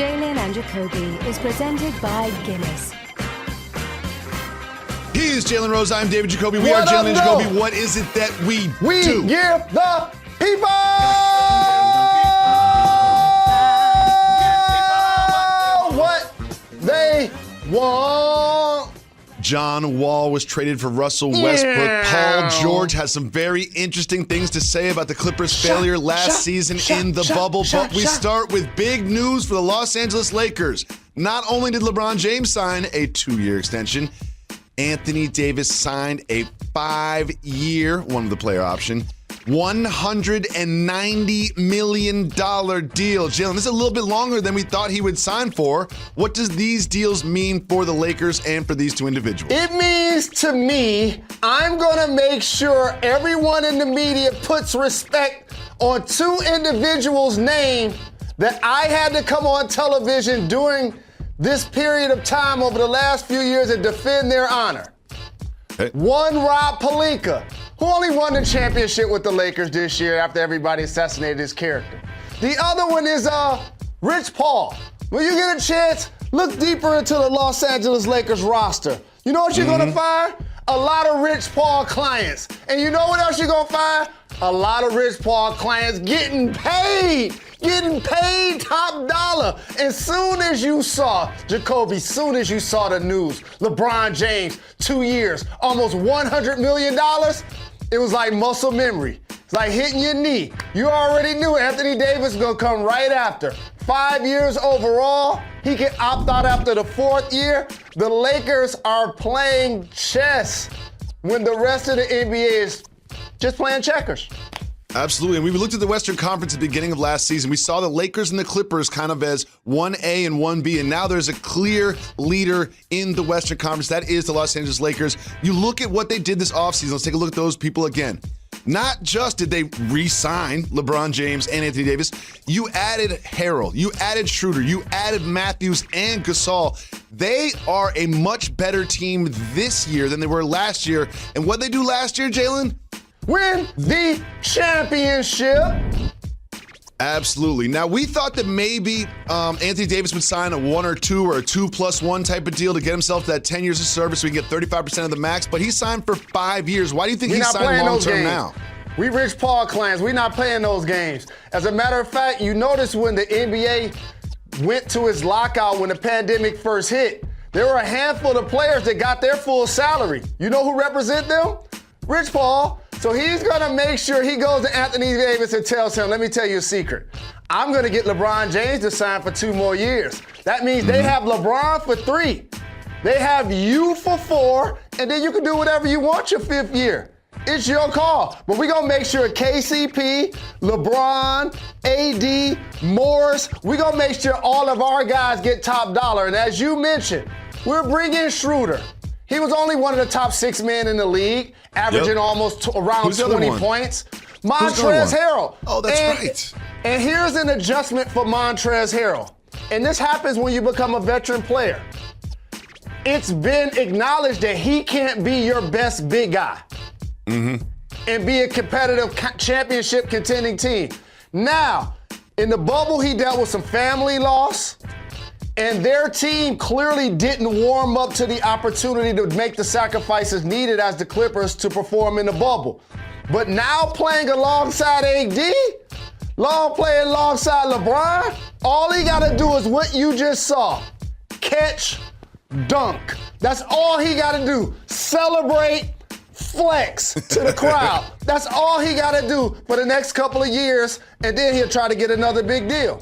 Jalen and Jacoby is presented by Guinness. He is Jalen Rose. I'm David Jacoby. We are Jalen and Jacoby. What is it that we do? We give the people what they want. John Wall was traded for Russell Westbrook. Paul George has some very interesting things to say about the Clippers' failure last season in the bubble. But we start with big news for the Los Angeles Lakers. Not only did LeBron James sign a 2-year extension, Anthony Davis signed a 5-year, one with the player option, $190 million deal. Jalen, this is a little bit longer than we thought he would sign for. What does these deals mean for the Lakers and for these two individuals? It means to me, I'm going to make sure everyone in the media puts respect on two individuals' name that I had to come on television during this period of time over the last few years and defend their honor. Hey. One, Rob Pelinka, who only won the championship with the Lakers this year after everybody assassinated his character. The other one is Rich Paul. When you get a chance, look deeper into the Los Angeles Lakers roster. You know what you're gonna find? A lot of Rich Paul clients. And you know what else you're gonna find? A lot of Rich Paul clients getting paid top dollar. And soon as you saw, Jacoby, soon as you saw the news, LeBron James, 2 years, almost $100 million, it was like muscle memory. It's like hitting your knee. You already knew Anthony Davis was gonna come right after. 5 years overall, he can opt out after the 4th year. The Lakers are playing chess when the rest of the NBA is just playing checkers. Absolutely. And we looked at the Western Conference at the beginning of last season. We saw the Lakers and the Clippers kind of as 1A and 1B. And now there's a clear leader in the Western Conference. That is the Los Angeles Lakers. You look at what they did this offseason. Let's take a look at those people again. Not just did they re-sign LeBron James and Anthony Davis, you added Harrell, you added Schroeder, you added Matthews and Gasol. They are a much better team this year than they were last year. And what they do last year, Jalen? Win the championship. Absolutely. Now, we thought that maybe Anthony Davis would sign a 1 or 2 or a 2+1 type of deal to get himself to that 10 years of service so he can get 35% of the max, but he signed for 5 years. Why do you think he's signing long-term now? We Rich Paul clients, we're not playing those games. As a matter of fact, you notice when the NBA went to its lockout when the pandemic first hit, there were a handful of players that got their full salary. You know who represent them? Rich Paul. So he's going to make sure he goes to Anthony Davis and tells him, let me tell you a secret. I'm going to get LeBron James to sign for 2 more years. That means they have LeBron for 3. They have you for 4, and then you can do whatever you want your 5th year. It's your call. But we're going to make sure KCP, LeBron, AD, Morris, we're going to make sure all of our guys get top dollar. And as you mentioned, we're bringing Schroeder. He was only one of the top 6 men in the league, averaging almost around 20 points. Montrezl Harrell. Oh, that's right. And here's an adjustment for Montrezl Harrell. And this happens when you become a veteran player. It's been acknowledged that he can't be your best big guy and be a competitive championship contending team. Now, in the bubble, he dealt with some family loss. And their team clearly didn't warm up to the opportunity to make the sacrifices needed as the Clippers to perform in the bubble. But now playing alongside AD, playing alongside LeBron, all he got to do is what you just saw. Catch, dunk. That's all he got to do. Celebrate, flex to the crowd. That's all he got to do for the next couple of years, and then he'll try to get another big deal.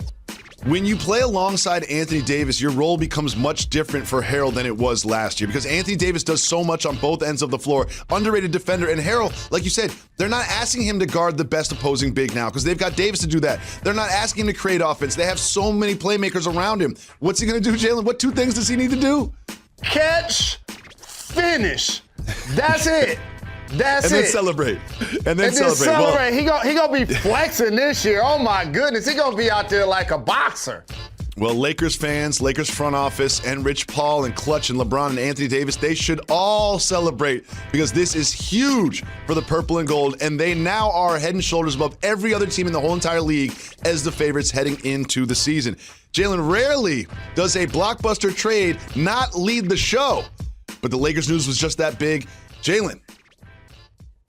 When you play alongside Anthony Davis, your role becomes much different for Harrell than it was last year because Anthony Davis does so much on both ends of the floor. Underrated defender. And Harrell, like you said, they're not asking him to guard the best opposing big now because they've got Davis to do that. They're not asking him to create offense. They have so many playmakers around him. What's he going to do, Jalen? What 2 things does he need to do? Catch, finish. That's it. That's and it. Then celebrate. And then celebrate. Well, he gonna be flexing this year. Oh my goodness, he gonna be out there like a boxer. Well, Lakers fans, Lakers front office, and Rich Paul and Clutch and LeBron and Anthony Davis, they should all celebrate because this is huge for the purple and gold, and they now are head and shoulders above every other team in the whole entire league as the favorites heading into the season. Jalen, rarely does a blockbuster trade not lead the show, but the Lakers news was just that big. Jalen,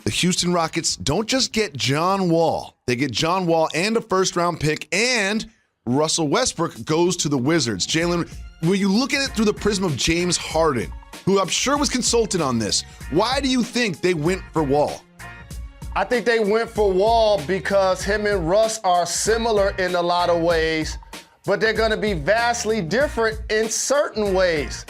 the Houston Rockets don't just get John Wall. They get John Wall and a first-round pick, and Russell Westbrook goes to the Wizards. Jalen, when you look at it through the prism of James Harden, who I'm sure was consulted on this, why do you think they went for Wall? I think they went for Wall because him and Russ are similar in a lot of ways, but they're going to be vastly different in certain ways.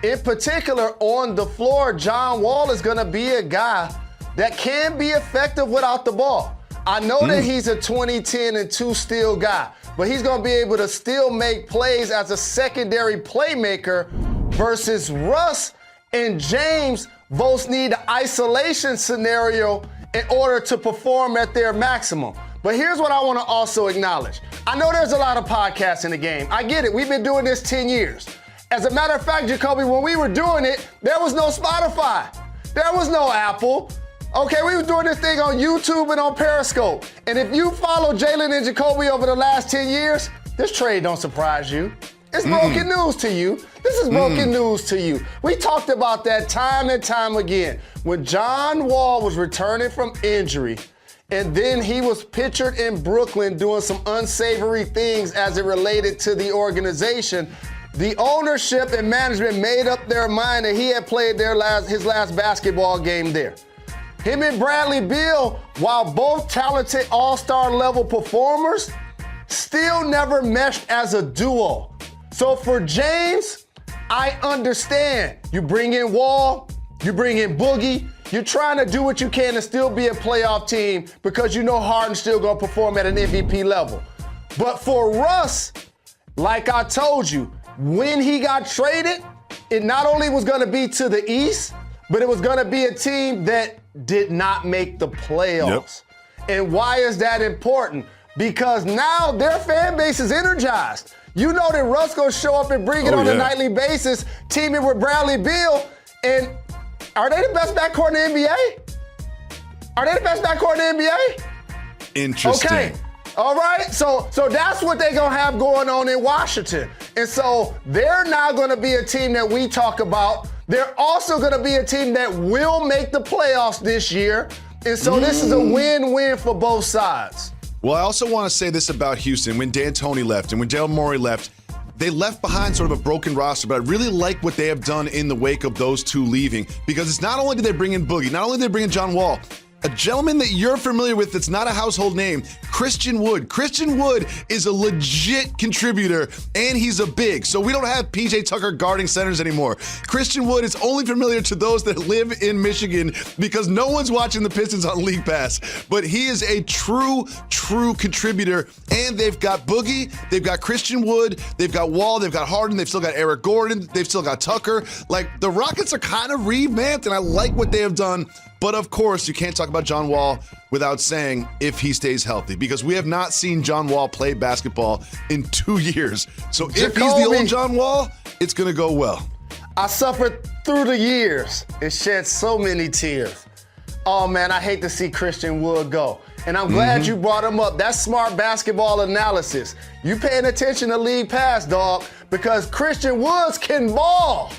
In particular, on the floor, John Wall is going to be a guy that can be effective without the ball. I know that he's a 20-10 and 2 steal guy, but he's going to be able to still make plays as a secondary playmaker versus Russ and James both need an isolation scenario in order to perform at their maximum. But here's what I want to also acknowledge. I know there's a lot of podcasts in the game. I get it. We've been doing this 10 years. As a matter of fact, Jacoby, when we were doing it, there was no Spotify. There was no Apple. Okay, we were doing this thing on YouTube and on Periscope. And if you follow Jalen and Jacoby over the last 10 years, this trade don't surprise you. It's broken news to you. This is broken news to you. We talked about that time and time again. When John Wall was returning from injury, and then he was pictured in Brooklyn doing some unsavory things as it related to the organization, the ownership and management made up their mind that he had played his last basketball game there. Him and Bradley Beal, while both talented all-star level performers, still never meshed as a duo. So for James, I understand. You bring in Wall, you bring in Boogie, you're trying to do what you can to still be a playoff team because you know Harden's still gonna perform at an MVP level. But for Russ, like I told you, when he got traded, it not only was gonna be to the East, but it was gonna be a team that did not make the playoffs. Yep. And why is that important? Because now their fan base is energized. You know that Russ gonna show up and bring it on a nightly basis, teaming with Bradley Beal. And are they the best backcourt in the NBA? Are they the best backcourt in the NBA? Interesting. Okay. All right. So that's what they're gonna have going on in Washington. And so they're now gonna be a team that we talk about. They're also going to be a team that will make the playoffs this year. And so this is a win-win for both sides. Well, I also want to say this about Houston. When D'Antoni left and when Daryl Morey left, they left behind sort of a broken roster, but I really like what they have done in the wake of those two leaving because it's not only did they bring in Boogie, not only did they bring in John Wall, a gentleman that you're familiar with that's not a household name, Christian Wood. Christian Wood is a legit contributor, and he's a big. So we don't have P.J. Tucker guarding centers anymore. Christian Wood is only familiar to those that live in Michigan because no one's watching the Pistons on League Pass. But he is a true contributor, and they've got Boogie, they've got Christian Wood, they've got Wall, they've got Harden, they've still got Eric Gordon, they've still got Tucker. Like, the Rockets are kind of revamped, and I like what they have done. But of course, you can't talk about John Wall without saying if he stays healthy, because we have not seen John Wall play basketball in 2 years. So if he's the old John Wall, it's going to go well. I suffered through the years and shed so many tears. Oh, man, I hate to see Christian Wood go. And I'm glad you brought him up. That's smart basketball analysis. You paying attention to League Pass, dog, because Christian Woods can ball.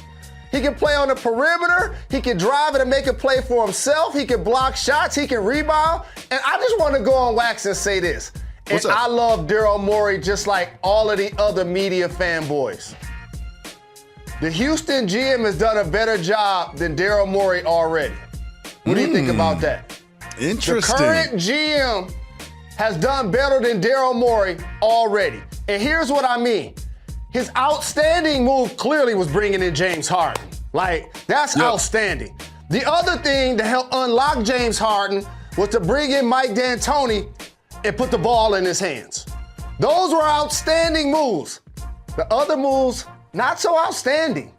He can play on the perimeter. He can drive it and make a play for himself. He can block shots. He can rebound. And I just want to go on wax and say this. And I love Daryl Morey just like all of the other media fanboys. The Houston GM has done a better job than Daryl Morey already. What do you think about that? Interesting. The current GM has done better than Daryl Morey already. And here's what I mean. His outstanding move clearly was bringing in James Harden. Like, that's outstanding. The other thing to help unlock James Harden was to bring in Mike D'Antoni and put the ball in his hands. Those were outstanding moves. The other moves, not so outstanding.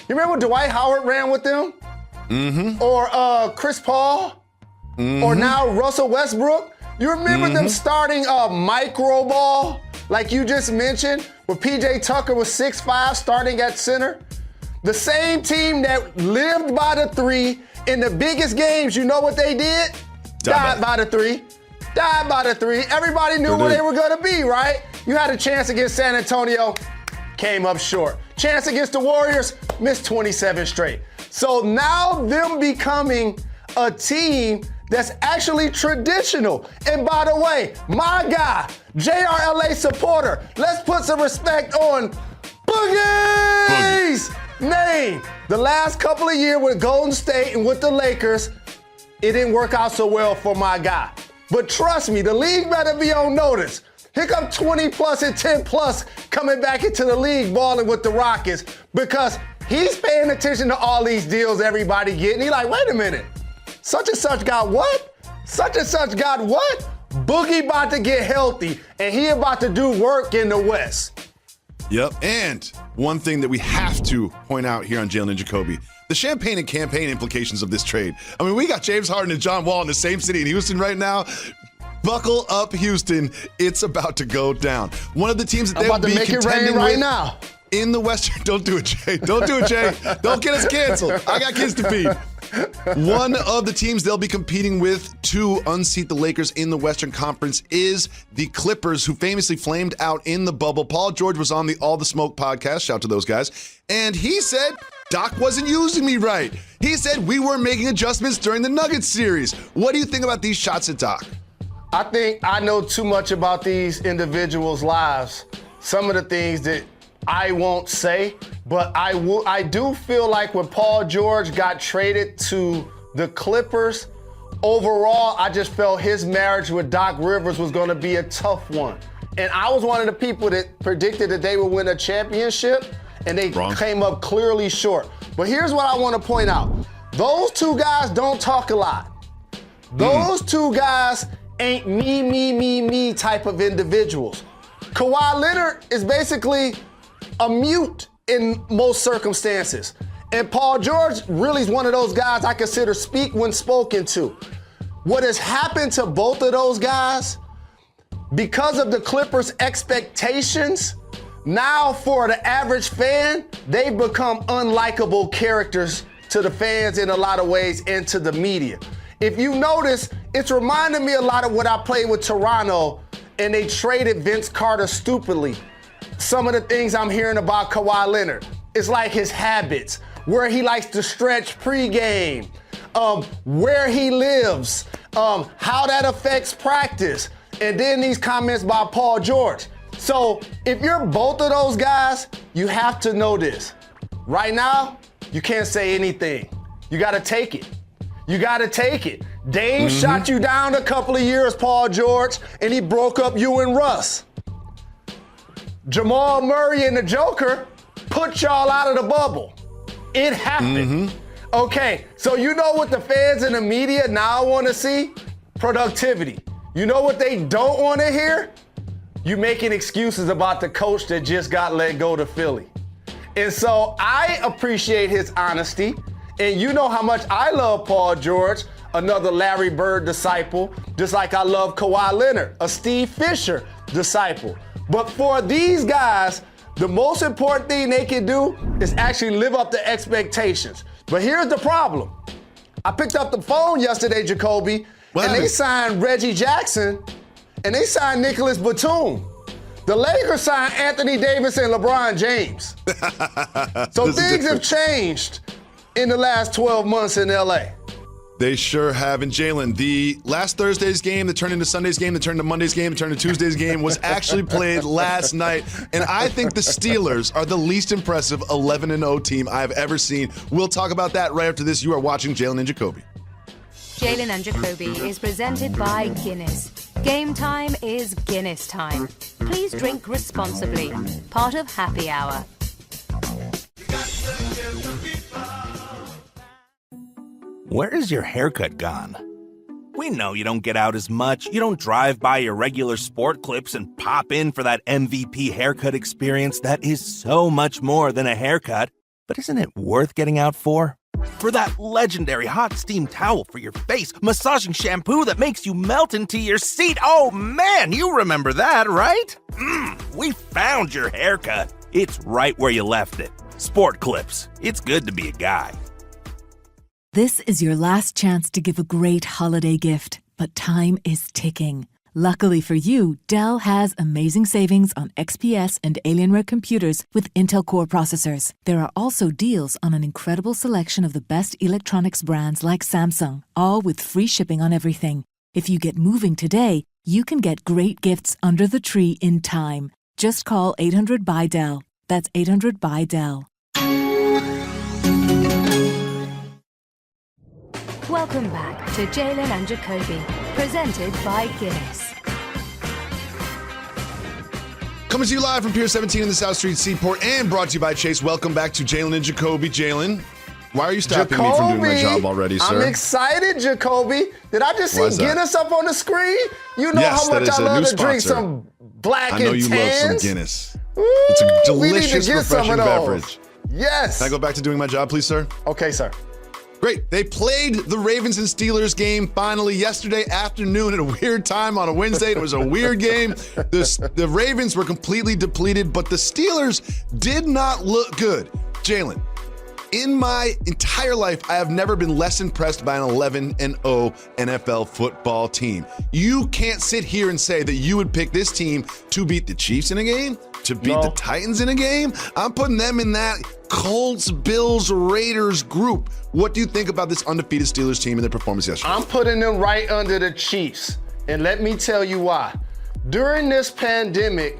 You remember Dwight Howard ran with them? Or Chris Paul? Or now Russell Westbrook? You remember them starting a micro ball like you just mentioned, where PJ Tucker was 6'5", starting at center. The same team that lived by the three in the biggest games, you know what they did? Died by the three. Died by the three. Everybody knew where they were going to be, right? You had a chance against San Antonio, came up short. Chance against the Warriors, missed 27 straight. So now them becoming a team that's actually traditional. And by the way, my guy, JRLA supporter, let's put some respect on Boogie's name. The last couple of years with Golden State and with the Lakers, it didn't work out so well for my guy. But trust me, the league better be on notice. Here come 20 plus and 10 plus coming back into the league balling with the Rockets because he's paying attention to all these deals everybody getting. He's like, wait a minute, such and such got what? Such and such got what? Boogie about to get healthy and he about to do work in the West. Yep, and one thing that we have to point out here on Jalen Jacoby, the champagne and campaign implications of this trade. I mean, we got James Harden and John Wall in the same city in Houston right now. Buckle up, Houston. It's about to go down. One of the teams that they'll be contending right now in the Western. Don't do it, Jay. Don't do it, Jay. Don't get us canceled. I got kids to feed. One of the teams they'll be competing with to unseat the Lakers in the Western Conference is the Clippers, who famously flamed out in the bubble. Paul George was on the All the Smoke podcast. Shout out to those guys. And he said, Doc wasn't using me right. He said we weren't making adjustments during the Nuggets series. What do you think about these shots at Doc? I think I know too much about these individuals' lives. Some of the things that I won't say, but I do feel like when Paul George got traded to the Clippers, overall, I just felt his marriage with Doc Rivers was going to be a tough one. And I was one of the people that predicted that they would win a championship, and they came up clearly short. But here's what I want to point out. Those two guys don't talk a lot. Those two guys ain't me type of individuals. Kawhi Leonard is basically a mute in most circumstances. And Paul George really is one of those guys I consider speak when spoken to. What has happened to both of those guys, because of the Clippers' expectations, now for the average fan, they've become unlikable characters to the fans in a lot of ways and to the media. If you notice, it's reminding me a lot of what I played with Toronto and they traded Vince Carter stupidly. Some of the things I'm hearing about Kawhi Leonard, it's like his habits, where he likes to stretch pregame, where he lives, how that affects practice, and then these comments by Paul George. So if you're both of those guys, you have to know this. Right now, you can't say anything. You got to take it. You got to take it. Dame shot you down a couple of years, Paul George, and he broke up you and Russ. Jamal Murray and the Joker put y'all out of the bubble. It happened. Okay, so you know what the fans and the media now want to see? Productivity. You know what they don't want to hear? You making excuses about the coach that just got let go to Philly. And so I appreciate his honesty. And you know how much I love Paul George, another Larry Bird disciple, just like I love Kawhi Leonard, a Steve Fisher disciple. But for these guys, the most important thing they can do is actually live up to expectations. But here's the problem. I picked up the phone yesterday, Jacoby, and they signed Reggie Jackson, and they signed Nicholas Batum. The Lakers signed Anthony Davis and LeBron James. So things have changed in the last 12 months in LA. They sure have. And Jalen, the last Thursday's game that turned into Sunday's game, that turned into Monday's game, that turned into Tuesday's game was actually played last night. And I think the Steelers are the least impressive 11-0 team I've ever seen. We'll talk about that right after this. You are watching Jalen and Jacoby. Jalen and Jacoby is presented by Guinness. Game time is Guinness time. Please drink responsibly. Part of happy hour. Where is your haircut gone? We know you don't get out as much. You don't drive by your regular sport clips and pop in for that MVP haircut experience that is so much more than a haircut. But isn't it worth getting out for? For that legendary hot steam towel for your face, massaging shampoo that makes you melt into your seat. Oh man, you remember that, right? We found your haircut. It's right where you left it. Sport Clips. It's good to be a guy. This is your last chance to give a great holiday gift, but time is ticking. Luckily for you, Dell has amazing savings on XPS and Alienware computers with Intel Core processors. There are also deals on an incredible selection of the best electronics brands like Samsung, all with free shipping on everything. If you get moving today, you can get great gifts under the tree in time. Just call 800-BUY-DELL. That's 800-BUY-DELL. Welcome back to Jalen and Jacoby, presented by Guinness. Coming to you live from Pier 17 in the South Street Seaport and brought to you by Chase. Welcome back to Jalen and Jacoby. Jalen, why are you stopping me from doing my job already, sir? I'm excited, Jacoby. Did I just see Guinness up on the screen? You know yes, how much I love to drink some black and tans. I know you love some Guinness. It's a delicious, refreshing beverage. Yes. Can I go back to doing my job, please, sir? Okay, sir. Great. They played the Ravens and Steelers game finally yesterday afternoon at a weird time on a Wednesday. It was a weird game. The Ravens were completely depleted, but the Steelers did not look good. Jalen, in my entire life, I have never been less impressed by an 11-0 NFL football team. You can't sit here and say that you would pick this team to beat the Chiefs in a game, to beat the Titans in a game. I'm putting them in that Colts, Bills, Raiders group. What do you think about this undefeated Steelers team and their performance yesterday? I'm putting them right under the Chiefs, and let me tell you why. During this pandemic,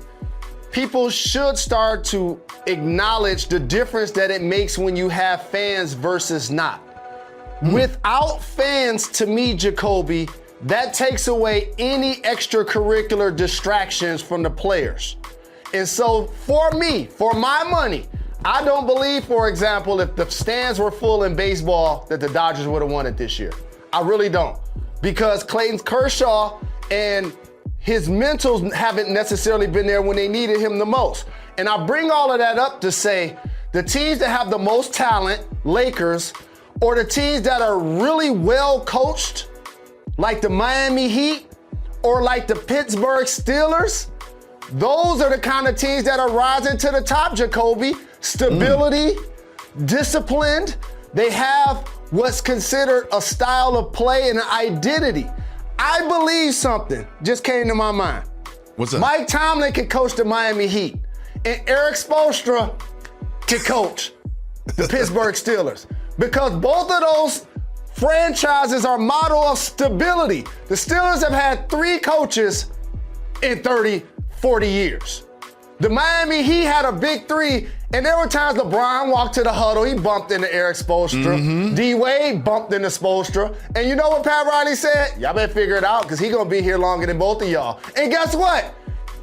people should start to acknowledge the difference that it makes when you have fans versus not. Without fans, to me, Jacoby, that takes away any extracurricular distractions from the players. And so for me, for my money, I don't believe, for example, if the stands were full in baseball, that the Dodgers would have won it this year. I really don't. Because Clayton Kershaw and his mentals haven't necessarily been there when they needed him the most. And I bring all of that up to say the teams that have the most talent, Lakers, or the teams that are really well coached, like the Miami Heat or like the Pittsburgh Steelers, those are the kind of teams that are rising to the top, Jacoby. Stability, disciplined. They have what's considered a style of play and an identity. I believe something just came to my mind. What's that? Mike Tomlin can coach the Miami Heat, and Eric Spoelstra can coach the Pittsburgh Steelers, because both of those franchises are model of stability. The Steelers have had 3 coaches in 30, 40 years. The Miami Heat had a big 3, and there were times LeBron walked to the huddle, he bumped into Eric Spoelstra. D-Wade bumped into Spoelstra. And you know what Pat Riley said? Y'all better figure it out, because he's going to be here longer than both of y'all. And guess what?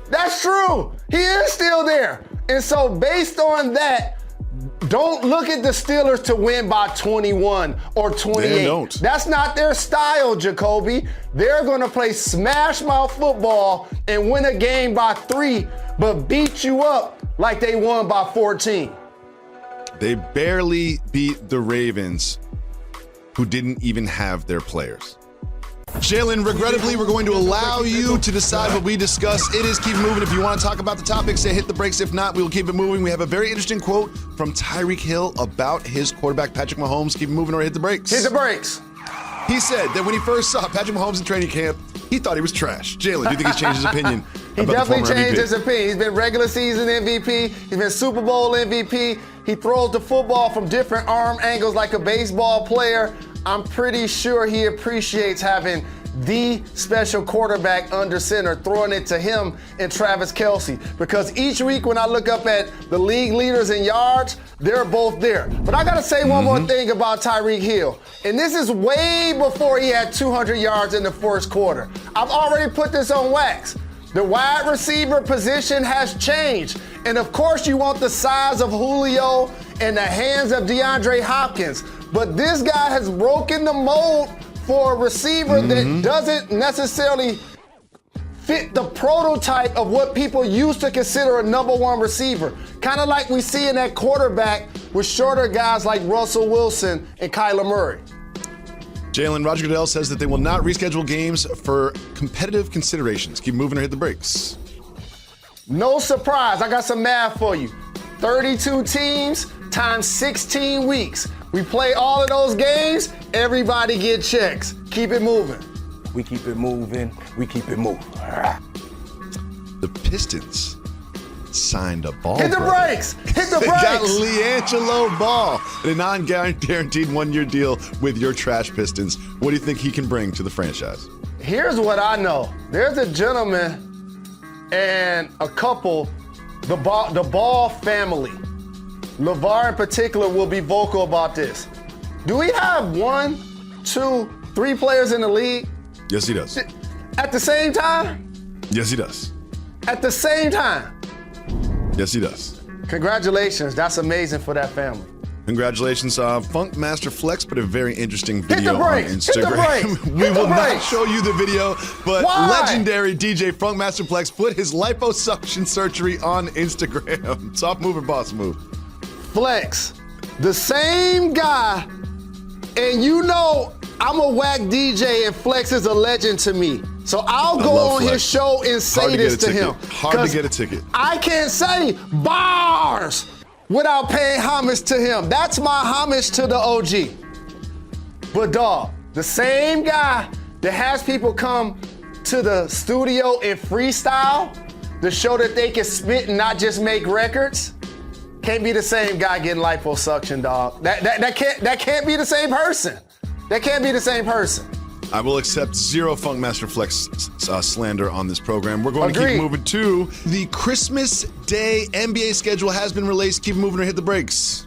That's true. He is still there. And so based on that, don't look at the Steelers to win by 21 or 28. They don't. That's not their style, Jacoby. They're going to play smash mouth football and win a game by 3, but beat you up like they won by 14. They barely beat the Ravens, who didn't even have their players. Jalen, regrettably, we're going to allow you to decide what we discuss. It is Keep Moving. If you want to talk about the topic, say hit the brakes. If not, we will keep it moving. We have a very interesting quote from Tyreek Hill about his quarterback, Patrick Mahomes. Keep it moving or hit the brakes. Hit the brakes. He said that when he first saw Patrick Mahomes in training camp, he thought he was trash. Jalen, do you think he's changed his opinion? He definitely changed his opinion. He's been regular season MVP. He's been Super Bowl MVP. He throws the football from different arm angles like a baseball player. I'm pretty sure he appreciates having the special quarterback under center, throwing it to him and Travis Kelce. Because each week when I look up at the league leaders in yards, they're both there. But I got to say one more thing about Tyreek Hill. And this is way before he had 200 yards in the first quarter. I've already put this on wax. The wide receiver position has changed. And of course you want the size of Julio and the hands of DeAndre Hopkins. But this guy has broken the mold for a receiver that doesn't necessarily fit the prototype of what people used to consider a number 1 receiver. Kind of like we see in that quarterback with shorter guys like Russell Wilson and Kyler Murray. Jalen, Roger Goodell says that they will not reschedule games for competitive considerations. Keep moving or hit the brakes. No surprise, I got some math for you. 32 teams times 16 weeks. We play all of those games, everybody get checks. Keep it moving. We keep it moving. We keep it moving. The Pistons signed a ball. Hit the brakes! Hit the They brakes! got LiAngelo Ball, a non-guaranteed one-year deal with your trash Pistons. What do you think he can bring to the franchise? Here's what I know. There's a gentleman and a couple, the Ball family. LeVar in particular will be vocal about this. Do we have 1, 2, 3 players in the league? Yes, he does. At the same time? Yes, he does. At the same time? Yes, he does. Congratulations, that's amazing for that family. Congratulations, Funk Master Flex put a very interesting video Hit the brakes. on Instagram. Hit the brakes. We Hit the will not brakes. show you the video, but Why? legendary DJ Funk Master Flex put his liposuction surgery on Instagram. Soft move or boss move? Flex, the same guy, and you know I'm a whack DJ and Flex is a legend to me. So I'll go on Flex. his show and say this to him. Hard to get a ticket. I can't say bars without paying homage to him. That's my homage to the OG. But dog, the same guy that has people come to the studio and freestyle to show that they can spit and not just make records, can't be the same guy getting liposuction, dog. That can't be the same person. That can't be the same person. I will accept zero Funk Master Flex slander on this program. We're going to Agreed. keep moving to the Christmas Day NBA schedule has been released. Keep moving or hit the brakes.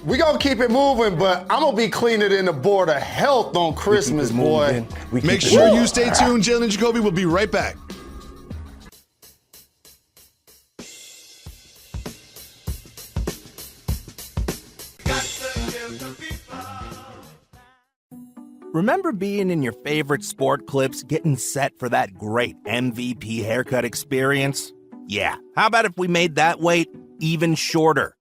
We gonna keep it moving, but I'm gonna be cleaner than the board of health on Christmas, boy. Make sure you stay tuned. Jalen Jacoby will be right back. Remember being in your favorite sport clips, getting set for that great MVP haircut experience? Yeah, how about if we made that wait even shorter?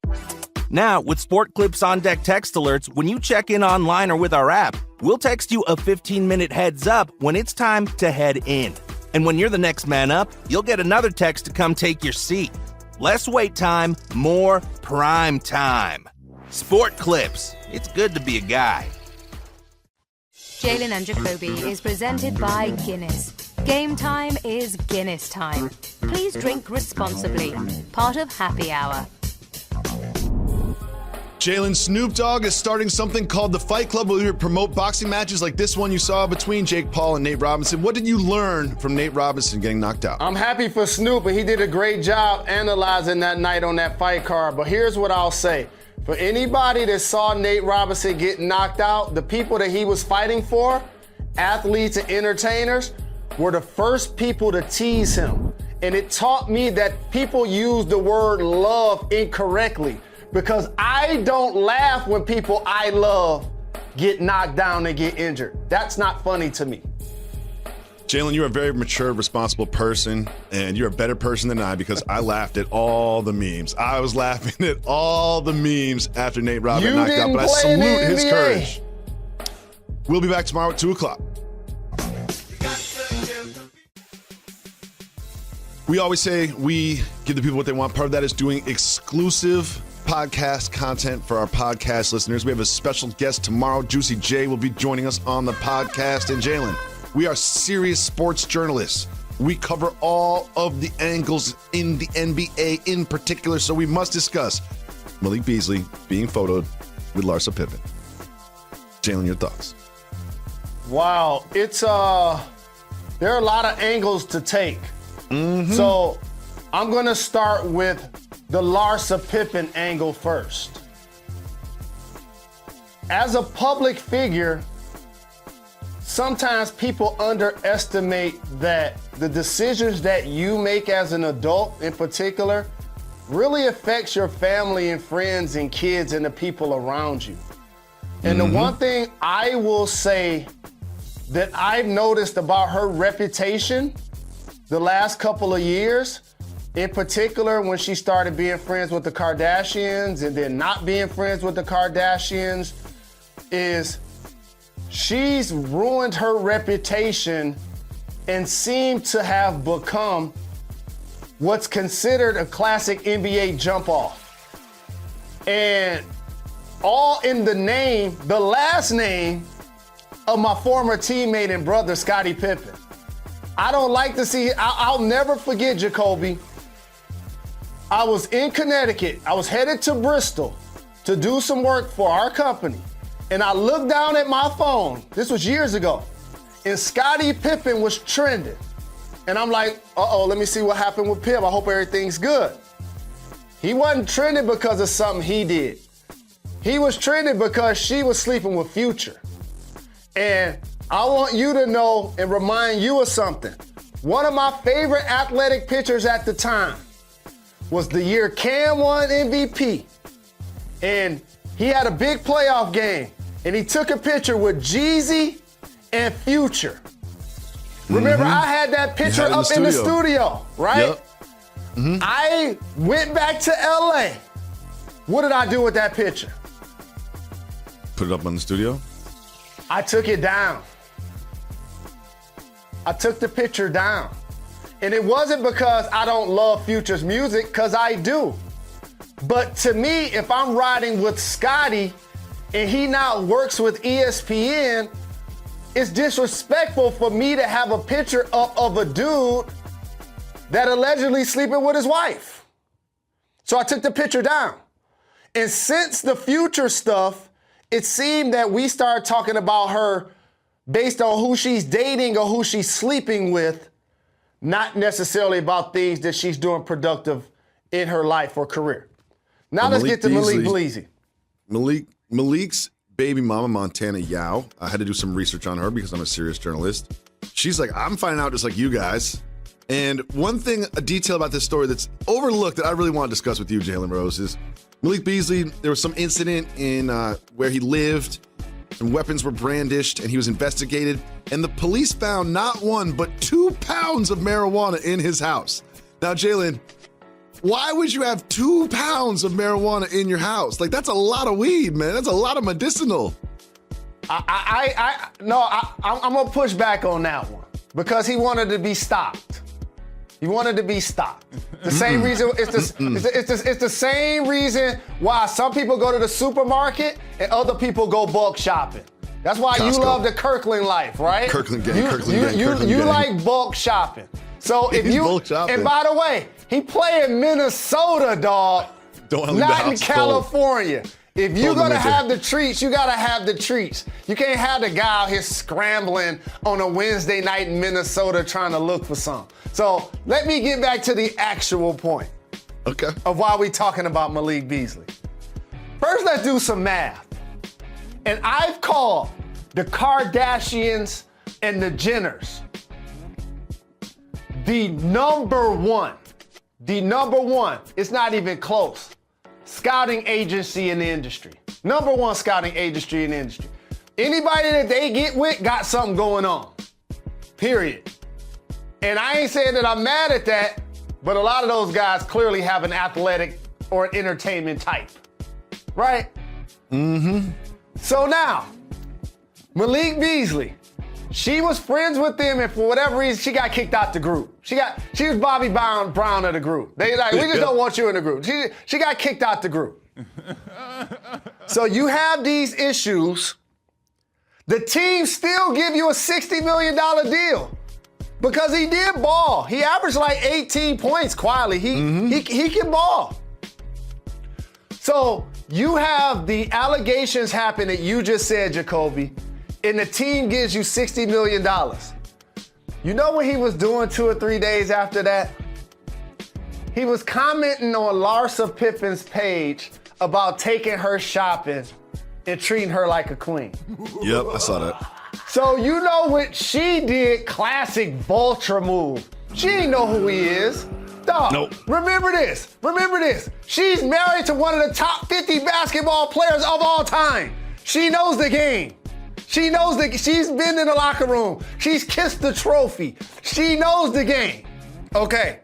Now, with Sport Clips On Deck text alerts, when you check in online or with our app, we'll text you a 15-minute heads up when it's time to head in. And when you're the next man up, you'll get another text to come take your seat. Less wait time, more prime time. Sport Clips. It's good to be a guy. Jalen and Jacoby is presented by Guinness. Game time is Guinness time. Please drink responsibly. Part of happy hour. Jalen, Snoop Dogg is starting something called the Fight Club, where we promote boxing matches like this one you saw between Jake Paul and Nate Robinson. What did you learn from Nate Robinson getting knocked out? I'm happy for Snoop, and he did a great job analyzing that night on that fight card. But here's what I'll say. For anybody that saw Nate Robinson get knocked out, the people that he was fighting for, athletes and entertainers, were the first people to tease him. And it taught me that people use the word love incorrectly, because I don't laugh when people I love get knocked down and get injured. That's not funny to me. Jalen, you're a very mature, responsible person, and you're a better person than I, because I laughed at all the memes. I was laughing at all the memes after Nate Robinson knocked out, but I salute his courage. We'll be back tomorrow at 2 o'clock. We always say we give the people what they want. Part of that is doing exclusive podcast content for our podcast listeners. We have a special guest tomorrow. Juicy J will be joining us on the podcast. And Jalen, we are serious sports journalists. We cover all of the angles in the NBA in particular, so we must discuss Malik Beasley being photoed with Larsa Pippen. Jalen, your thoughts? Wow, it's there are a lot of angles to take. So I'm gonna start with the Larsa Pippen angle first. As a public figure, sometimes people underestimate that the decisions that you make as an adult in particular really affects your family and friends and kids and the people around you. And the one thing I will say that I've noticed about her reputation the last couple of years in particular when she started being friends with the Kardashians and then not being friends with the Kardashians, is she's ruined her reputation and seemed to have become what's considered a classic NBA jump off. And all in the name, the last name of my former teammate and brother, Scottie Pippen. I don't like to see, I'll never forget, Jacoby. I was in Connecticut. I was headed to Bristol to do some work for our company. And I looked down at my phone, this was years ago, and Scottie Pippen was trending. And I'm like, uh-oh, let me see what happened with Pip. I hope everything's good. He wasn't trending because of something he did. He was trending because she was sleeping with Future. And I want you to know and remind you of something. One of my favorite athletic pictures at the time was the year Cam won MVP. And he had a big playoff game. And he took a picture with Jeezy and Future. Remember, I had that picture up in the studio, right? Yep. Mm-hmm. I went back to LA. What did I do with that picture? Put it up on the studio? I took it down. I took the picture down. And it wasn't because I don't love Future's music, because I do. But to me, if I'm riding with Scottie and he now works with ESPN, it's disrespectful for me to have a picture up of a dude that allegedly sleeping with his wife. So I took the picture down. And since the Future stuff, it seemed that we started talking about her based on who she's dating or who she's sleeping with, not necessarily about things that she's doing productive in her life or career. Now let's get to Malik Beasley. Malik's baby mama, Montana Yao. I had to do some research on her because I'm a serious journalist. She's like, I'm finding out just like you guys. And one thing, a detail about this story that's overlooked that I really want to discuss with you, Jalen Rose, is Malik Beasley, there was some incident in where he lived, and weapons were brandished, and he was investigated, and the police found not 1, but 2 pounds of marijuana in his house. Now, Jalen, why would you have 2 pounds of marijuana in your house? Like, that's a lot of weed, man. That's a lot of medicinal. I'm gonna push back on that one because he wanted to be stopped. He wanted to be stopped. The same reason, it's the same reason why some people go to the supermarket and other people go bulk shopping. That's why Costco. You love the Kirkland life, right? Kirkland gang. You like bulk shopping. So if you, and by the way, he play in Minnesota, dog, not in California. If you're gonna have the treats, you gotta have the treats. You can't have the guy out here scrambling on a Wednesday night in Minnesota trying to look for some. So let me get back to the actual point of why we talking about Malik Beasley. First, let's do some math. And I've called the Kardashians and the Jenners the number one, it's not even close, scouting agency in the industry. Number 1 scouting agency in the industry. Anybody that they get with got something going on, period. And I ain't saying that I'm mad at that, but a lot of those guys clearly have an athletic or an entertainment type, right? Mm-hmm. So now, Malik Beasley, she was friends with them, and for whatever reason, she got kicked out the group. She was Bobby Brown of the group. They like, we just don't want you in the group. She got kicked out the group. So you have these issues. The team still give you a $60 million deal because he did ball. He averaged like 18 points quietly. He can ball. So you have the allegations happen that you just said, Jacoby, and the team gives you $60 million. You know what he was doing 2 or 3 days after that? He was commenting on Larsa Pippen's page about taking her shopping and treating her like a queen. Yep, I saw that. So you know what she did, classic vulture move. She didn't know who he is. Dog, nope. Remember this. She's married to one of the top 50 basketball players of all time. She knows the game. She's been in the locker room. She's kissed the trophy. She knows the game. Okay.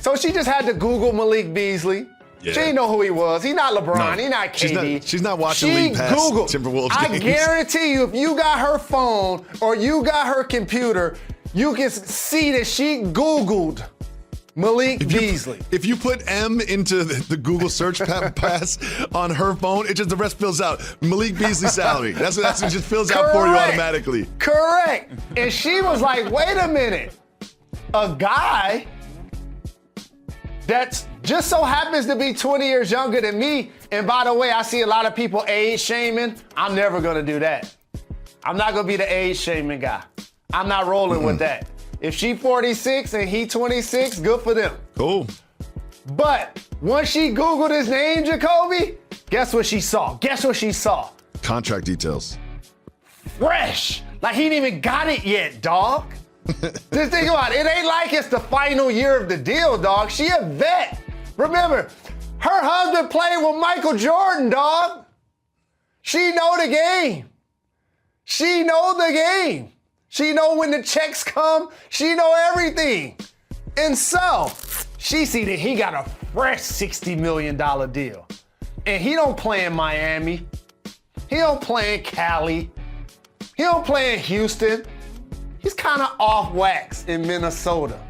So she just had to Google Malik Beasley. Yeah. She didn't know who he was. He's not LeBron. No. He's not KD. She's not watching League Pass Timberwolves I games. guarantee you, if you got her phone or you got her computer, you can see that she Googled Malik Beasley. If you put M into the Google search pass on her phone, the rest fills out. Malik Beasley's salary. That's what it just fills out for you automatically. Correct. And she was like, wait a minute. A guy that just so happens to be 20 years younger than me, and by the way, I see a lot of people age shaming. I'm never gonna do that. I'm not gonna be the age shaming guy. I'm not rolling with that. If she 46 and he 26, good for them. Cool. But once she Googled his name, Jacoby, guess what she saw? Guess what she saw? Contract details. Fresh. Like he didn't even got it yet, dog. Just think about it. It ain't like it's the final year of the deal, dog. She a vet. Remember, her husband played with Michael Jordan, dog. She know the game. She know the game. She know when the checks come. She know everything. And so, she see that he got a fresh $60 million deal. And he don't play in Miami. He don't play in Cali. He don't play in Houston. He's kind of off wax in Minnesota.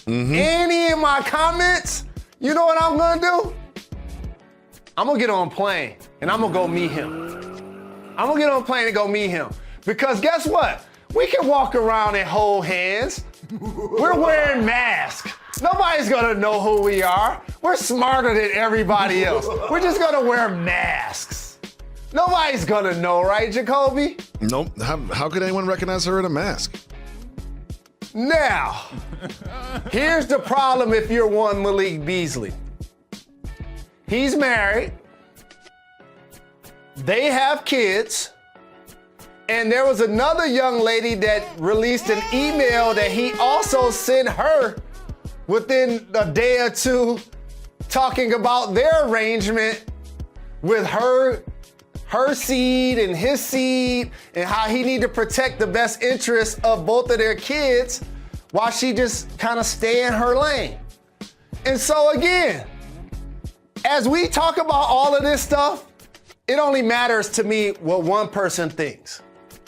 Any of my comments, you know what I'm gonna do? I'm gonna get on a plane and I'm gonna go meet him. I'm gonna get on a plane and go meet him. Because guess what? We can walk around and hold hands. We're wearing masks. Nobody's gonna know who we are. We're smarter than everybody else. We're just gonna wear masks. Nobody's gonna know, right, Jacoby? Nope. How could anyone recognize her in a mask? Now, here's the problem if you're one Malik Beasley. He's married. They have kids. And there was another young lady that released an email that he also sent her within a day or two talking about their arrangement with her seed and his seed and how he need to protect the best interests of both of their kids while she just kind of stay in her lane. And so again, as we talk about all of this stuff, it only matters to me what one person thinks.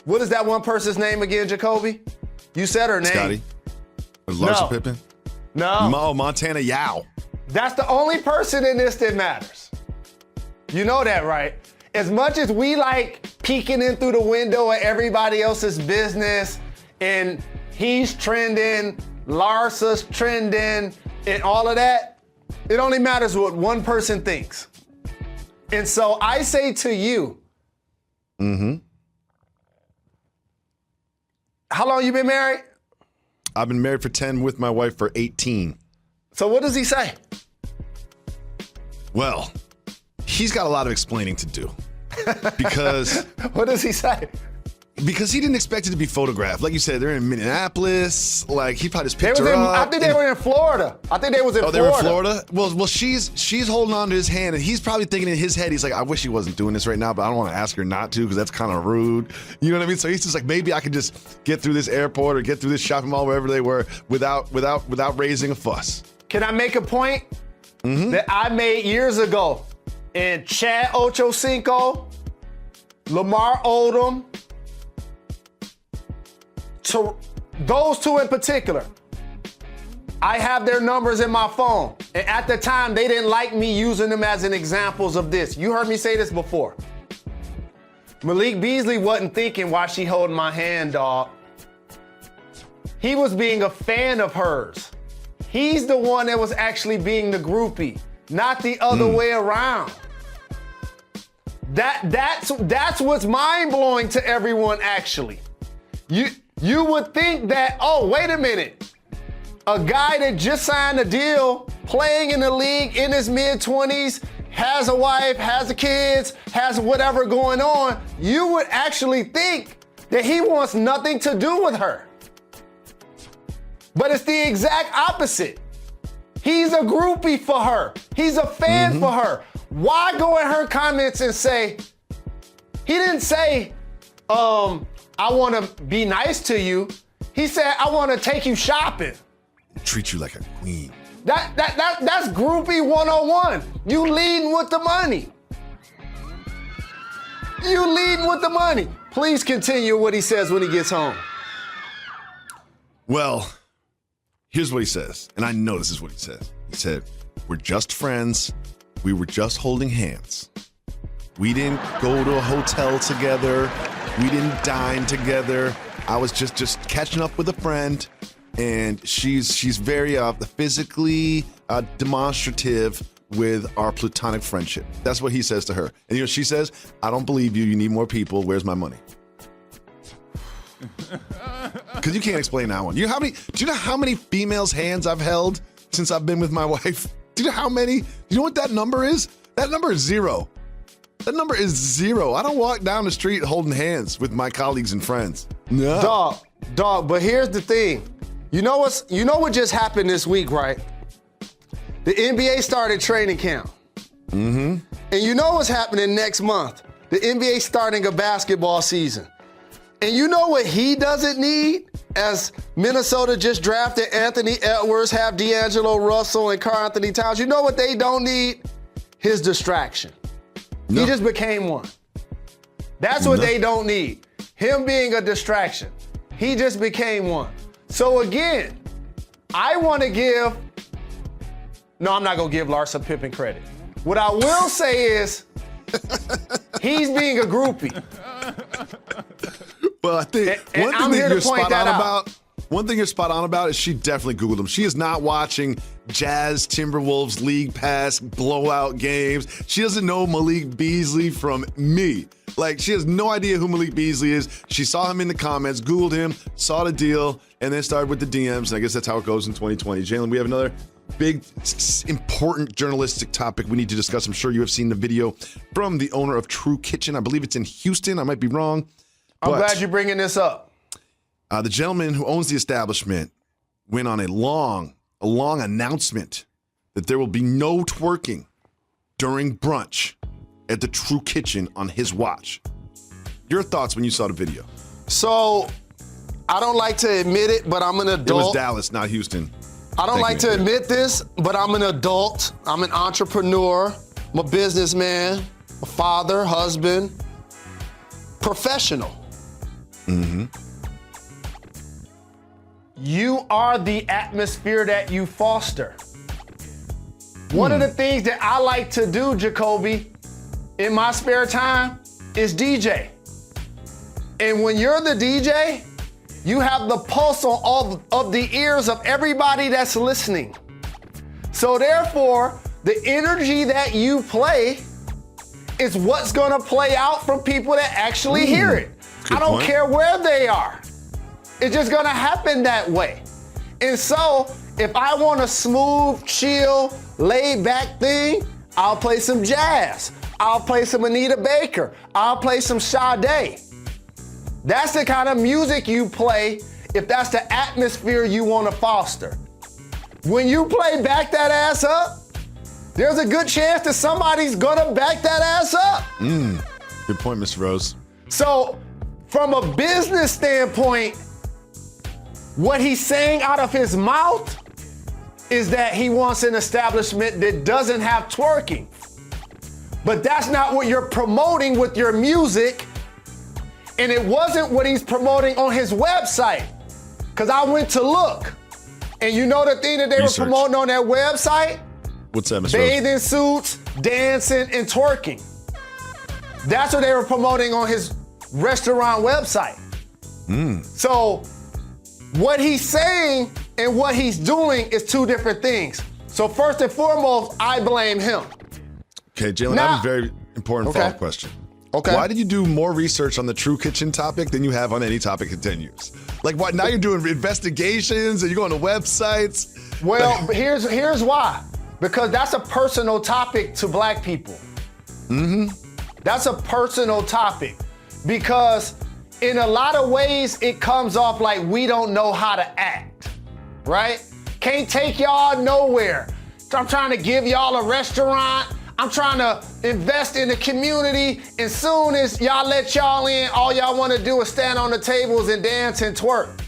What is that one person's name again, Jacoby? You said her name. Scotty. Larsa Pippen? No. Montana Yao. That's the only person in this that matters. You know that, right? As much as we like peeking in through the window of everybody else's business and he's trending, Larsa's trending, and all of that, it only matters what one person thinks. And so I say to you, how long you been married? I've been married for 10, with my wife for 18. So what does he say? Well, he's got a lot of explaining to do. Because What does he say? Because he didn't expect it to be photographed. Like you said, they're in Minneapolis. Like, he probably just picked her up. I think they were in Florida. They were in Florida? Well, she's holding on to his hand, and he's probably thinking in his head, he's like, I wish he wasn't doing this right now, but I don't want to ask her not to because that's kind of rude. You know what I mean? So he's just like, maybe I could just get through this airport or get through this shopping mall, wherever they were, without raising a fuss. Can I make a point that I made years ago? And Chad Ochocinco, Lamar Odom, to those two in particular, I have their numbers in my phone. And at the time, they didn't like me using them as an examples of this. You heard me say this before. Malik Beasley wasn't thinking, why she holding my hand, dog? He was being a fan of hers. He's the one that was actually being the groupie, not the other way around. That's what's mind-blowing to everyone, actually. You would think that, oh, wait a minute. A guy that just signed a deal, playing in the league in his mid-20s, has a wife, has kids, has whatever going on, you would actually think that he wants nothing to do with her. But it's the exact opposite. He's a groupie for her. He's a fan for her. Why go in her comments and say, he didn't say, I want to be nice to you. He said, I want to take you shopping. Treat you like a queen. That's groupie 101. You leading with the money. You leading with the money. Please continue what he says when he gets home. Well, here's what he says, and I know this is what he says. He said, we're just friends. We were just holding hands. We didn't go to a hotel together. We didn't dine together. I was just catching up with a friend, and she's very physically demonstrative with our platonic friendship. That's what he says to her. And she says, I don't believe you. You need more people. Where's my money? Because you can't explain that one. Do you know how many females' hands I've held since I've been with my wife? Do you know how many? Do you know what that number is? That number is 0. That number is 0. I don't walk down the street holding hands with my colleagues and friends. No. Dog, but here's the thing. You know what just happened this week, right? The NBA started training camp. Mm-hmm. And you know what's happening next month? The NBA starting a basketball season. And you know what he doesn't need? As Minnesota just drafted Anthony Edwards, have D'Angelo Russell and Karl Anthony Towns. You know what they don't need? His distraction. No. He just became one. That's what they don't need. Him being a distraction. He just became one. So again, I want to give... No, I'm not going to give Larsa Pippen credit. What I will say is he's being a groupie. Well, I think one thing you're spot on about is she definitely Googled him. She is not watching Jazz Timberwolves League Pass blowout games. She doesn't know Malik Beasley from me. Like, she has no idea who Malik Beasley is. She saw him in the comments, Googled him, saw the deal, and then started with the DMs. And I guess that's how it goes in 2020. Jalen, we have another big, important journalistic topic we need to discuss. I'm sure you have seen the video from the owner of True Kitchen. I believe it's in Houston. I might be wrong. I'm glad you're bringing this up. The gentleman who owns the establishment went on a long announcement that there will be no twerking during brunch at the True Kitchen on his watch. Your thoughts when you saw the video? So, I don't like to admit it, but I'm an adult. It was Dallas, not Houston. I don't like to admit this, but I'm an adult. I'm an entrepreneur. I'm a businessman, a father, husband, professional. Mm-hmm. You are the atmosphere that you foster. One of the things that I like to do, Jacoby, in my spare time is DJ. And when you're the DJ, you have the pulse on all of the ears of everybody that's listening. So therefore, the energy that you play is what's gonna play out from people that actually hear it. I don't care where they are. It's just gonna happen that way. And so, if I want a smooth, chill, laid back thing, I'll play some jazz. I'll play some Anita Baker. I'll play some Sade. That's the kind of music you play if that's the atmosphere you want to foster. When you play Back That Ass Up, there's a good chance that somebody's gonna back that ass up. Good point, Mr. Rose. So, from a business standpoint, what he's saying out of his mouth is that he wants an establishment that doesn't have twerking. But that's not what you're promoting with your music. And it wasn't what he's promoting on his website. Because I went to look. And you know the thing that they were promoting on that website? What's that, Mr. Bathing suits, dancing, and twerking. That's what they were promoting on his restaurant website. So what he's saying and what he's doing is two different things. So first and foremost, I blame him. Okay, Jalen, I have a very important follow-up question. Okay. Why did you do more research on the True Kitchen topic than you have on any topic continues? Like, what? Now you're doing investigations and you're going to websites? Well, here's why. Because that's a personal topic to black people. That's a personal topic. Because in a lot of ways, it comes off like we don't know how to act, right? Can't take y'all nowhere. I'm trying to give y'all a restaurant. I'm trying to invest in the community. And soon as y'all let y'all in, all y'all want to do is stand on the tables and dance and twerk.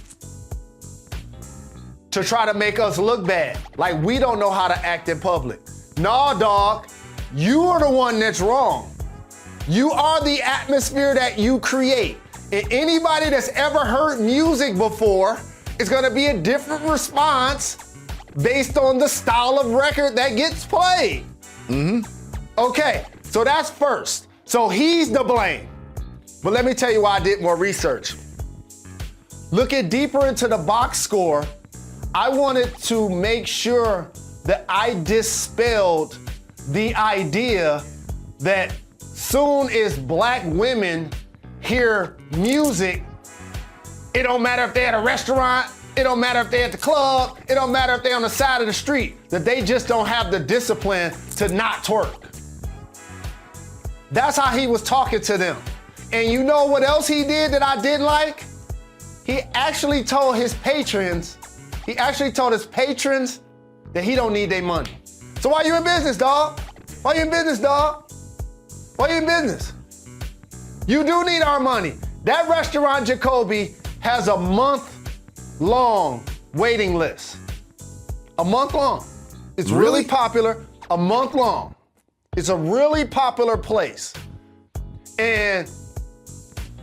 to try to make us look bad, like we don't know how to act in public. Nah, dog, you are the one that's wrong. You are the atmosphere that you create. And anybody that's ever heard music before is gonna be a different response based on the style of record that gets played. Okay, so that's first. So he's to blame. But let me tell you why I did more research. Looking deeper into the box score, I wanted to make sure that I dispelled the idea that soon as black women hear music, it don't matter if they're at a restaurant, it don't matter if they're at the club, it don't matter if they're on the side of the street, that they just don't have the discipline to not twerk. That's how he was talking to them. And you know what else he did that I didn't like? He actually told his patrons that he don't need their money. So why you in business, dog? Why you in business, dog? Why you in business? You do need our money. That restaurant, Jacoby, has a month-long waiting list. A month long. It's really popular, a month long. It's a really popular place. And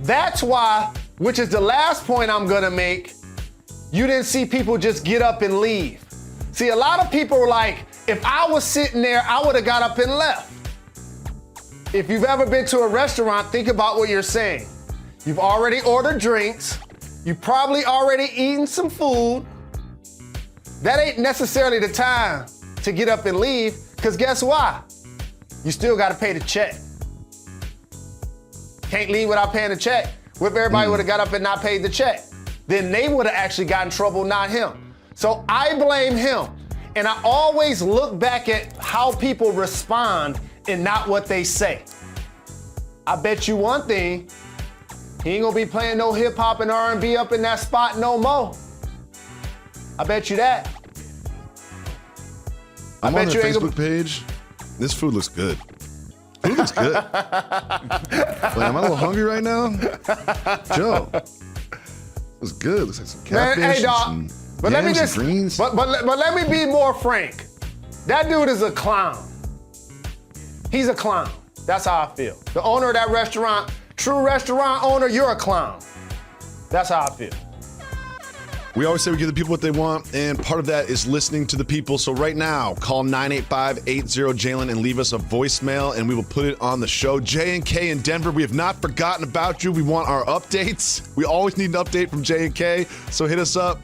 that's why, which is the last point I'm gonna make, you didn't see people just get up and leave. See, a lot of people were like, if I was sitting there, I would have got up and left. If you've ever been to a restaurant, think about what you're saying. You've already ordered drinks. You've probably already eaten some food. That ain't necessarily the time to get up and leave, because guess why? You still got to pay the check. Can't leave without paying the check. What if everybody would have got up and not paid the check? Then they would have actually got in trouble, not him. So I blame him. And I always look back at how people respond and not what they say. I bet you one thing, he ain't gonna be playing no hip hop and R&B up in that spot no more. I bet you that. I'm on their Facebook page. This food looks good. Food looks good. Wait, am I a little hungry right now? Joe. Looks good. Looks like some catfish. Man, hey, dog. And but let me just. greens. But let me be more frank. That dude is a clown. He's a clown. That's how I feel. The owner of that restaurant, true restaurant owner, you're a clown. That's how I feel. We always say we give the people what they want, and part of that is listening to the people. So right now, call 985-80-JALEN and leave us a voicemail, and we will put it on the show. J&K in Denver, we have not forgotten about you. We want our updates. We always need an update from J&K, so hit us up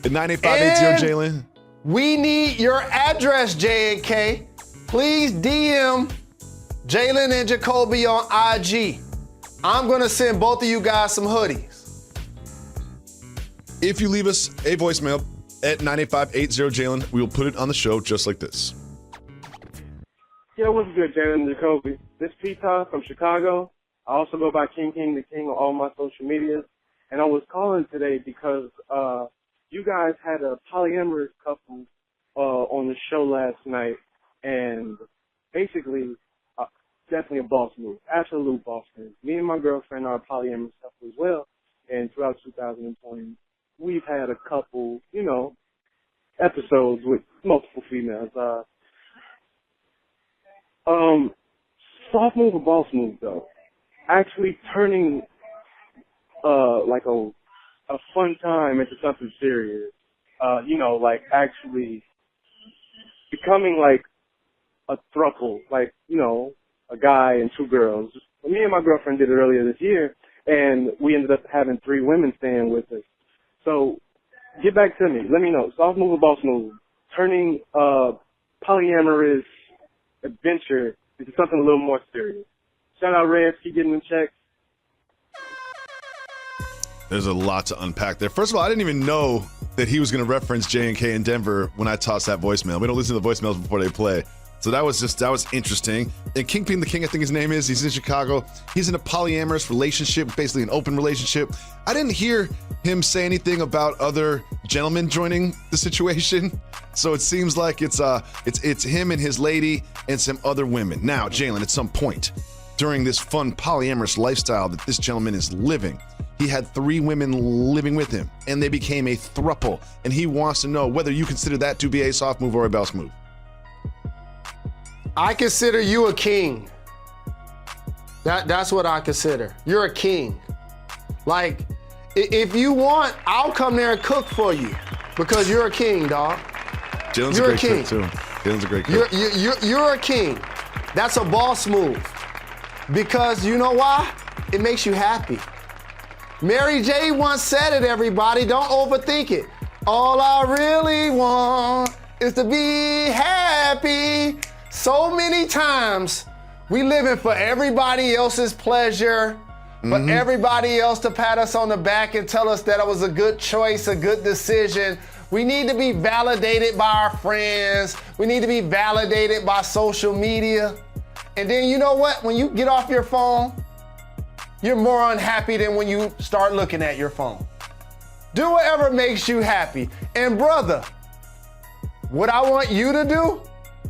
at 985-80-JALEN. We need your address, J&K. Please DM Jalen and Jacoby on IG. I'm going to send both of you guys some hoodies. If you leave us a voicemail at 985-80-JALEN, we will put it on the show just like this. Yo, what's good, Jalen Jacoby? This is Pita from Chicago. I also go by King the King on all my social medias. And I was calling today because you guys had a polyamorous couple on the show last night. And basically, definitely a boss move. Absolute boss move. Me and my girlfriend are a polyamorous couple as well. And throughout 2020, we've had a couple, episodes with multiple females. Soft move or boss move, though. Actually turning, like a fun time into something serious. Like actually becoming like a throuple, like, a guy and two girls. Me and my girlfriend did it earlier this year, and we ended up having 3 women staying with us. So get back to me. Let me know. Soft move or boss move. Turning polyamorous adventure into something a little more serious. Shout out Reds. Keep getting them checks. There's a lot to unpack there. First of all, I didn't even know that he was going to reference J&K in Denver when I tossed that voicemail. We don't listen to the voicemails before they play. So that was interesting. And Kingpin the King, I think his name is, he's in Chicago. He's in a polyamorous relationship, basically an open relationship. I didn't hear him say anything about other gentlemen joining the situation. So it seems like it's him and his lady and some other women. Now, Jalen, at some point during this fun polyamorous lifestyle that this gentleman is living, he had 3 women living with him, and they became a throuple. And he wants to know whether you consider that to be a soft move or a boss move. I consider you a king. That's what I consider. You're a king. Like, if you want, I'll come there and cook for you because you're a king, dog. Jalen's You're a great cook, too. Jalen's a great cook. You're a king. That's a boss move. Because you know why? It makes you happy. Mary J once said it, everybody. Don't overthink it. All I really want is to be happy. So many times we living for everybody else's pleasure, for everybody else to pat us on the back and tell us that it was a good choice, a good decision. We need to be validated by our friends. We need to be validated by social media. And then you know what? When you get off your phone, you're more unhappy than when you start looking at your phone. Do whatever makes you happy. And brother, what I want you to do,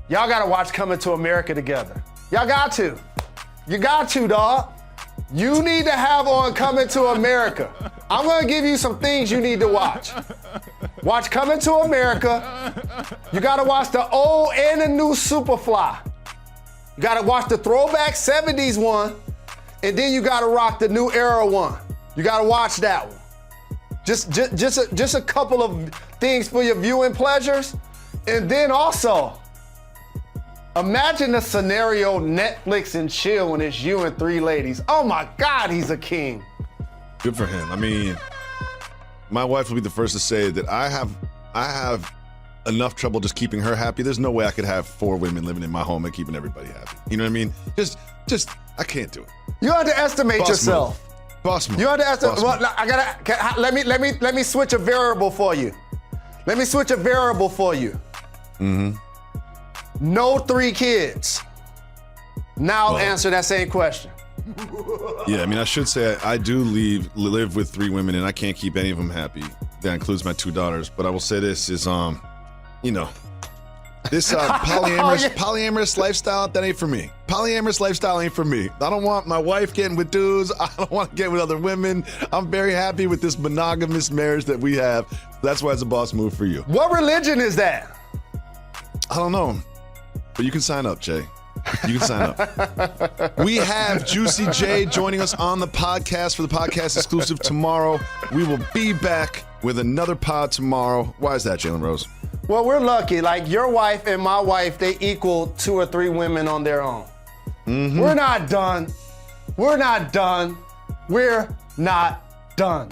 y'all gotta watch Coming to America together. Y'all got to. You got to, dog. You need to have on Coming to America. I'm gonna give you some things you need to watch. Watch Coming to America. You gotta watch the old and the new Superfly. You gotta watch the throwback 70s one, and then you gotta rock the new era one. You gotta watch that one. Just a couple of things for your viewing pleasures. And then also, imagine the scenario Netflix and chill when it's you and 3 ladies. Oh my God, he's a king. Good for him. I mean, my wife will be the first to say that I have enough trouble just keeping her happy. There's no way I could have 4 women living in my home and keeping everybody happy. You know what I mean? Just I can't do it. You underestimate yourself. Boss move. You underestimate. Well, let me switch a variable for you. Let me switch a variable for you. No 3 kids. Now answer that same question. Yeah, I mean, I should say I do live with 3 women, and I can't keep any of them happy. That includes my 2 daughters. But I will say this is, this polyamorous lifestyle, that ain't for me. Polyamorous lifestyle ain't for me. I don't want my wife getting with dudes. I don't want to get with other women. I'm very happy with this monogamous marriage that we have. That's why it's a boss move for you. What religion is that? I don't know. But you can sign up, Jay. You can sign up. We have Juicy J joining us on the podcast for the podcast exclusive tomorrow. We will be back with another pod tomorrow. Why is that, Jalen Rose? Well, we're lucky. Like your wife and my wife, they equal 2 or 3 women on their own. We're not done. We're not done. We're not done.